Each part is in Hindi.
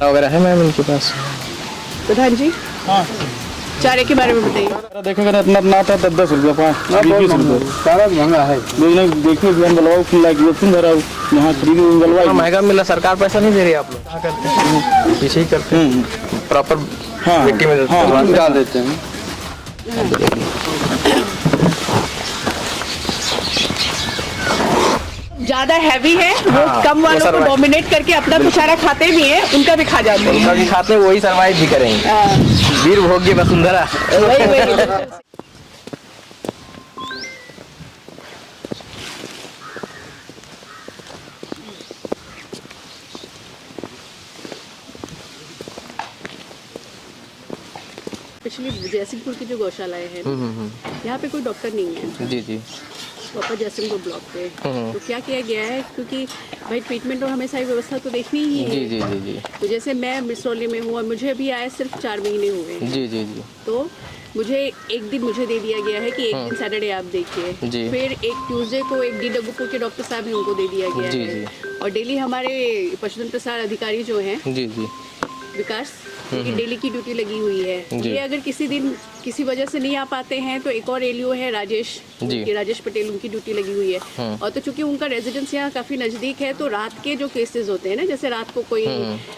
वगैरह है मैम इनके पास? प्रधान जी, हाँ चारे के बारे में बताइए। देखेंगे ना, इतना ना था 10 रुपया 20 रुपये सारा महंगा है। देखिए गलवाओ यहाँ फ्री में गलवाई महंगा मिला, सरकार पैसा नहीं दे रही आप लोग? क्या करते हैं? पीछे ही करते हैं प्रॉपर मिट्टी में डाल देते हैं। ज्यादा हैवी है वो कम वालों को डोमिनेट करके अपना तो सारा खाते भी हैं, उनका भी खा जाते हैं। उनका भी खाते हैं, वही सर्वाइव भी करेंगे। वीर भोग्य वसुंधरा। वही पिछली जयसिंहपुर की जो गौशालाएं हैं यहाँ पे कोई डॉक्टर नहीं है। जी जी। प्रॉपर जयसिंहपुर ब्लॉक पे तो क्या किया गया है, क्योंकि भाई ट्रीटमेंट और हमें सारी व्यवस्था तो देखनी ही है। जी जी जी जी। तो जैसे मैं मिसरौली में हूँ और मुझे अभी आए सिर्फ 4 महीने हुए हैं। जी जी जी। तो मुझे एक दिन मुझे दे दिया गया है कि एक दिन सैटरडे आप देखिए, फिर एक ट्यूसडे को एक DWपुर के डॉक्टर साहब हैं उनको दे दिया गया जी है। जी। और डेली हमारे पशुधन प्रसार अधिकारी जो हैं जी जी। विकास, उनकी डेली की ड्यूटी लगी हुई है। ये अगर किसी दिन किसी वजह से नहीं आ पाते हैं तो एक और एलईओ है राजेश राजेश पटेल, उनकी ड्यूटी लगी हुई है। और तो चूंकि उनका रेजिडेंस यहाँ काफी नजदीक है तो रात के जो केसेस होते हैं ना, जैसे रात को कोई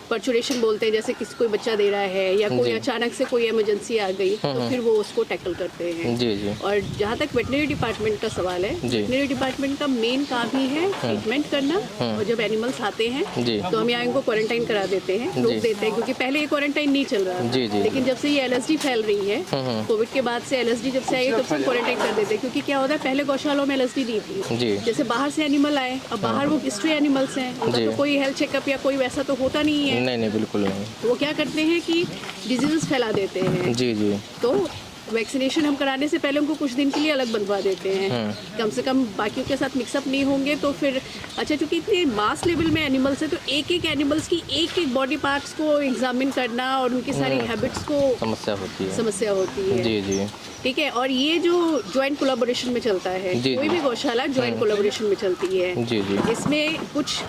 पर्चुरेशन बोलते हैं, जैसे किसी कोई बच्चा दे रहा है या कोई अचानक से कोई इमरजेंसी आ गई तो फिर वो उसको टैकल करते हैं। जी जी। और जहाँ तक वेटनरी डिपार्टमेंट का सवाल है, वेटनरी डिपार्टमेंट का मेन काम ही है ट्रीटमेंट करना। और जब एनिमल्स आते हैं तो हम यहाँ इनको क्वारंटाइन करा देते हैं, रोक देते हैं, क्योंकि पहले ये क्वारंटाइन नहीं चल रहा था। लेकिन जब से ये LSD फैल रही है, कोविड के बाद से LSD जब से आई तब से क्वारंटाइन कर देते हैं। क्योंकि क्या होता है, पहले गौशालों में LSD नहीं थी। जैसे बाहर से एनिमल आए, अब बाहर वो स्ट्रे एनिमल्स हैं, उनका तो कोई हेल्थ चेकअप या कोई वैसा तो होता नहीं है। नहीं नहीं बिल्कुल नहीं। तो वो क्या करते हैं कि डिजीजेस फैला देते हैं। जी जी। तो वैक्सीनेशन हम कराने से पहले उनको कुछ दिन के लिए अलग बंधवा देते हैं, कम से कम बाकियों के साथ मिक्सअप नहीं होंगे तो फिर अच्छा। चूंकि इतने मास लेवल में एनिमल्स है तो एक एक एनिमल्स की एक एक बॉडी पार्ट्स को एग्जामिन करना और उनकी सारी हैबिट्स को समस्या होती है। जी जी। ठीक है। और ये जो ज्वाइंट कोलैबोरेशन में चलता है, कोई भी गौशाला ज्वाइंट कोलैबोरेशन में चलती है। जी जी। इसमें कुछ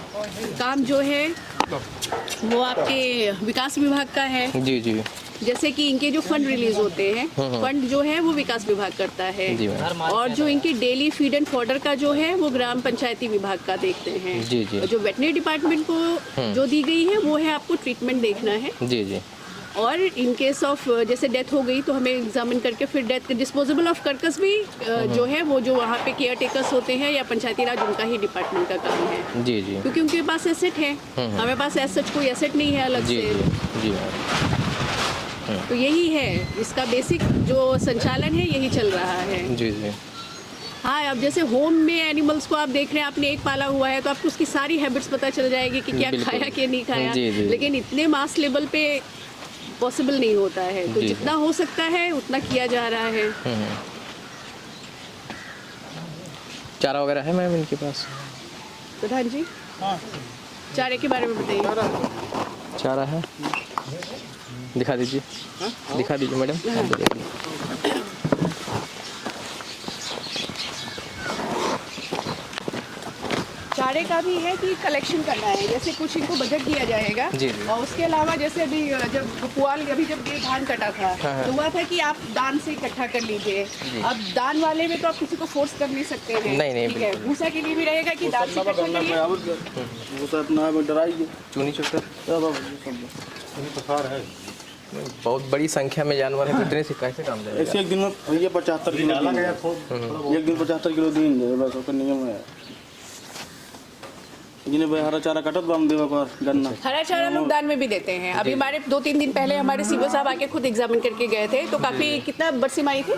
काम जो है वो आपके विकास विभाग का है। जी जी। जैसे कि इनके जो फंड रिलीज होते हैं, फंड जो है वो विकास विभाग करता है। और जो इनकी डेली फीड एंड फॉडर का जो है वो ग्राम पंचायती विभाग का देखते हैं। जी जी। जो वेटनरी डिपार्टमेंट को जो दी गई है वो है आपको ट्रीटमेंट देखना है। जी जी। और इन केस ऑफ जैसे डेथ हो गई तो हमें एग्जामिन करके फिर डेथ डिस्पोजेबल ऑफ कर्कस भी जो है वो जो वहाँ पे केयर टेकर्स होते हैं या पंचायती राज, उनका ही डिपार्टमेंट का काम है। जी जी। क्योंकि उनके पास एसेट है, हमारे पास एसेट कोई एसेट नहीं है अलग से। जी। तो यही है इसका बेसिक जो संचालन है, यही चल रहा है। जी जी। हाँ, अब जैसे होम में एनिमल्स को आप देख रहे हैं, आपने एक पाला हुआ है तो आपको उसकी सारी हैबिट्स पता चल जाएगी कि क्या खाया क्या नहीं खाया। लेकिन इतने मास लेवल पे पॉसिबल नहीं होता है, तो जितना हो सकता है उतना किया जा रहा है। चारा वगैरह है मैम इनके पास? प्रधान जी, चारे के बारे में बताइए। चारा है, दिखा दीजिए। दिखा दीजिए मैडम। चारे का भी है कि कलेक्शन करना है, जैसे कुछ इनको बजट दिया जाएगा। जी। और उसके अलावा जैसे अभी जब पुआल अभी जब ये धान कटा था तो हुआ था कि आप दान से इकट्ठा कर लीजिए। अब दान वाले में तो आप किसी को फोर्स कर नहीं सकते हैं। नहीं ठीक है। भूसा के लिए भी रहेगा कि दान से इकट्ठा करिए। चूनी चुकर बहुत बड़ी संख्या में जानवर है, कितने से कैसे काम जाएगा? ऐसे एक दिन में भैया 75 किलो एक दिन 75 किलो दिन बस ओकर नियम है। हरा चारा कटत बाम देवा पर गन्ना हरा चारा लोग दान में भी देते हैं। अभी हमारे 2-3 दिन पहले हमारे सीओ साहब आके खुद एग्जामिन करके गए थे तो काफी कितना बरसीम आई थी?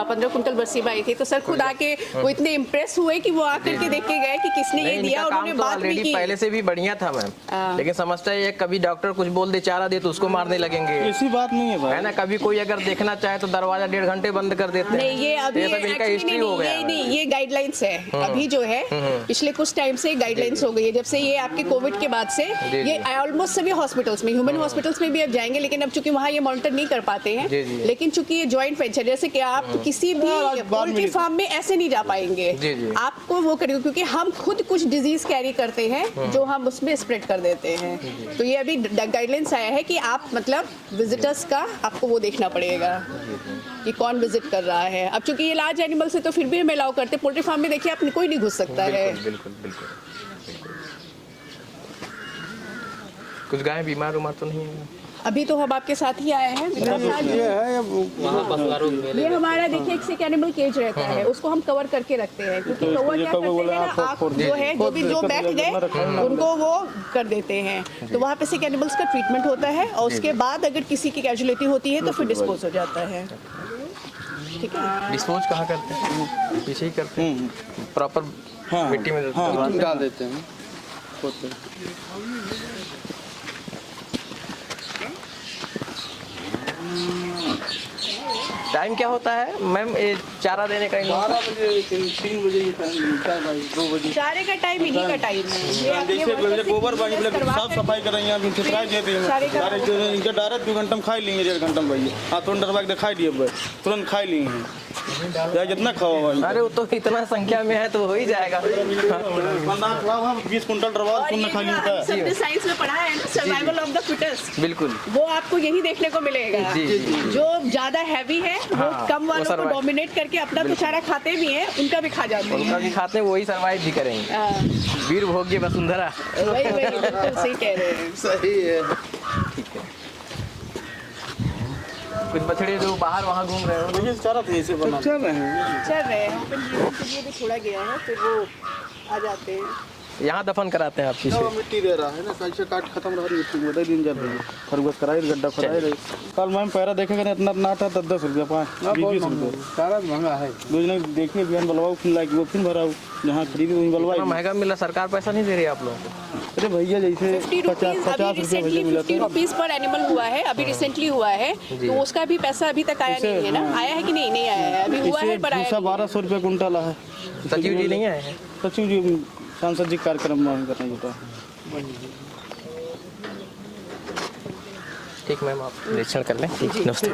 15 कुंटल बरसीम आई थी। तो सर खुद आके वो इतने इम्प्रेस हुए कि वो आकर के देख के गए कि किसने ये दिया। उन्होंने बात भी की। पहले से भी बढ़िया था मैम, लेकिन समझता है कभी डॉक्टर कुछ बोल दे चारा दे तो उसको मारने लगेंगे। ऐसी बात नहीं है भाई, है ना। कभी कोई अगर देखना चाहे तो दरवाजा 1.5 घंटे बंद कर देते हैं। नहीं, ये अभी इनका हिस्ट्री हो गया। ये गाइडलाइंस है। अभी जो है पिछले कुछ टाइम से गाइडलाइंस हो गई है, जब से ये आपके कोविड के बाद से ये ऑलमोस्ट सभी हॉस्पिटल्स में, ह्यूमन हॉस्पिटल्स में भी अब जाएंगे, लेकिन अब चूंकि वहाँ ये मॉनिटर नहीं कर पाते हैं, लेकिन चूंकि ये जॉइंट वेंचर, जैसे कि आप किसी भी पोल्ट्री फार्म में ऐसे नहीं जा पाएंगे, आपको वो करेंगे, क्योंकि हम खुद कुछ डिजीज कैरी करते हैं जो हम उसमें स्प्रेड कर देते हैं। तो ये अभी गाइडलाइंस आया है कि आप मतलब विजिटर्स का आपको वो देखना पड़ेगा कि कौन विजिट कर रहा है। अब चूंकि ये लार्ज एनिमल से तो फिर भी हम अलाउ करते हैं, पोल्ट्री फार्म में देखिए आप कोई नहीं घुस सकता है। बिल्कुल। कुछ गाय बीमार उमार तो नहीं है? अभी तो हम आपके साथ ही आए हैं। ये हमारा देखिए एक एनिमल केज रहता है, उसको हम कवर करके रखते हैं, क्योंकि कौवा क्या करते हैं ना, आँख जो है जो बैठ गए उनको वो कर देते हैं। तो वहाँ पे सिक एनिमल्स का ट्रीटमेंट होता है, और उसके बाद अगर किसी की कैजुअलिटी होती है तो फिर डिस्पोज हो जाता है। ठीक है, डिस्पोज कहाँ करते हैं? पीछे ही करते हैं, प्रॉपर मिट्टी में डाल देते हैं। टाइम क्या होता है मैम ये चारा देने का? 12 बजे 3 बजे 2 बजे चारे का टाइम इन्हीं का टाइम है। जैसे गोबर पानी साफ सफाई कर रही हैं, अभी छिड़काई देते हैं, इनके डायरेक्ट 2 घंटा में खाई लेंगे, 1.5 घंटा में भैया। हाँ, तुरंत डरवा के दिखाई दिए, तुरंत खाई लिए हैं, जितना खाओ भाई। अरे वो तो इतना संख्या में है तो हो ही जाएगा। 20 कुंटल डरवा तुमने खा लिया। सबने साइंस में पढ़ा है ना, सर्वाइवल ऑफ द फिटेस्ट। बिल्कुल, वो आपको यही देखने को मिलेगा। जो ज्यादा हैवी है वो कम वालों को डोमिनेट करके अपना बेचारा खाते भी हैं, उनका भी खा जाते हैं, उनका भी खाते हैं, वही सर्वाइव भी करेंगे। वीर भोग्य वसुंधरा। वही बिल्कुल सही कह रहे हैं। सही है। ठीक है। कुछ बछड़े जो बाहर वहाँ घूम रहे हो, चारा तो ऐसे बना चल रहे हैं। ये भी छोड़ा गया है, फिर वो आ जाते हैं। यहाँ दफन कराते हैं आप पीछे? मिट्टी दे रहा है ना, कल से काट खत्म रहा मिट्टी में, 2 दिन जब खरगोश कराई, गड्ढा खोदाई रही। कल मैम पैरा देखेगा ना, इतना नाटा 10 रुपया, 20 रुपये सारा महंगा है। 2 दिन देखिए बिहान बलवाऊ, फिर लाइक वो फिर भराऊ, जहाँ खरीदी वहीं बलवाई। महंगा मिला, सरकार पैसा नहीं दे रही आप लोगों को? अरे भैया जैसे 50 रुपये मिला, 50 रुपीज पर एनिमल हुआ है, अभी रिसेंटली हुआ है, तो उसका भी पैसा अभी तक आया नहीं है ना। आया है कि नहीं? नहीं आया है, अभी हुआ है पर आया नहीं। 1200 रुपये कुंटल है। सचिव जी नहीं आए हैं? सचिव जी सांसद जी कार्यक्रम में करना होता है। ठीक मैम, आप निरीक्षण कर लें। नमस्ते।